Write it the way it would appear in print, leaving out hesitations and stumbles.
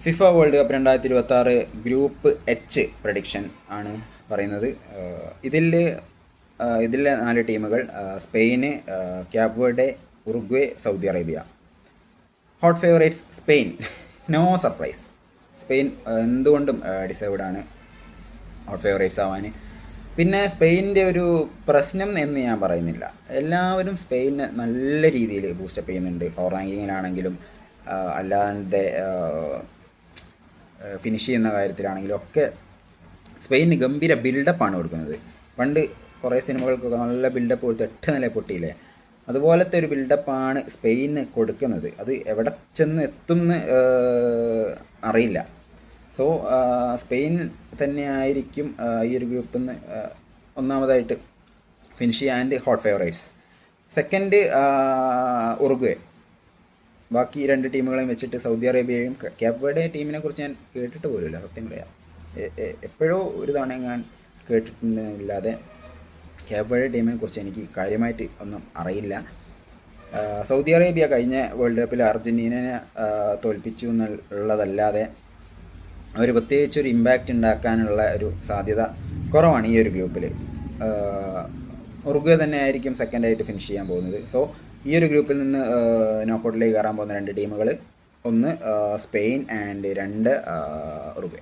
FIFA world cup 2026 group H prediction ആണ് പറയുന്നത്. ഇതിലെ 4 ടീമുകൾ Spain, Cape Verde, Uruguay, Saudi Arabia. Hot favourites Spain. No surprise, Spain എന്തുകൊണ്ടും deserved ആണ് hot favourites ആവാൻ. പിന്നെ സ്പെയിനിൻ്റെ ഒരു പ്രശ്നം എന്ന് ഞാൻ പറയുന്നില്ല, എല്ലാവരും സ്പെയിനെ നല്ല രീതിയിൽ ബൂസ്റ്റപ്പ് ചെയ്യുന്നുണ്ട്. പവർ റാങ്കിങ്ങിലാണെങ്കിലും അല്ലാതെ ഫിനിഷ് ചെയ്യുന്ന കാര്യത്തിലാണെങ്കിലും ഒക്കെ സ്പെയിന് ഗംഭീര ബിൽഡപ്പാണ് കൊടുക്കുന്നത്. പണ്ട് കുറേ സിനിമകൾക്കൊക്കെ നല്ല ബിൽഡപ്പ് കൊടുത്ത് 8 നില പൊട്ടിയില്ലേ, അതുപോലത്തെ ഒരു ബിൽഡപ്പാണ് സ്പെയിന് കൊടുക്കുന്നത്. അത് എവിടെ ചെന്ന് എത്തുമെന്ന് അറിയില്ല. സോ സ്പെയിൻ തന്നെയായിരിക്കും ഈ ഒരു ഗ്രൂപ്പിൽ നിന്ന് ഒന്നാമതായിട്ട് ഫിനിഷ് ചെയ്യാൻ ഹോട്ട് ഫേവറേറ്റ്സ്. Second Uruguay. ബാക്കി 2 ടീമുകളെയും വെച്ചിട്ട് സൗദി അറേബ്യയും ക്യാപ് വെർഡെ ടീമിനെ കുറിച്ച് ഞാൻ കേട്ടിട്ട് പോലുമില്ല, സത്യം പറയാം. എപ്പോഴോ ഒരു തവണ ഞാൻ കേട്ടിട്ടുണ്ടെന്നല്ലാതെ ക്യാപ് വെർഡെ ടീമിനെ കുറിച്ച് എനിക്ക് കാര്യമായിട്ട് ഒന്നും അറിയില്ല. സൗദി അറേബ്യ കഴിഞ്ഞ വേൾഡ് കപ്പിൽ അർജൻറ്റീനയെ തോൽപ്പിച്ചു എന്നുള്ളതല്ലാതെ അവർ പ്രത്യേകിച്ചൊരു ഇമ്പാക്റ്റ് ഉണ്ടാക്കാനുള്ള ഒരു സാധ്യത കുറവാണ് ഈ ഒരു ഗ്രൂപ്പിൽ. ഉറുഗ്വേ തന്നെ ആയിരിക്കും സെക്കൻഡായിട്ട് ഫിനിഷ് ചെയ്യാൻ പോകുന്നത്. സോ ഈ ഒരു ഗ്രൂപ്പിൽ നിന്ന് നോക്കൗട്ടിലേക്ക് കയറാൻ പോകുന്ന 2 ടീമുകൾ, ഒന്ന് സ്പെയിൻ ആൻഡ് 2 ഉറുഗ്വേ.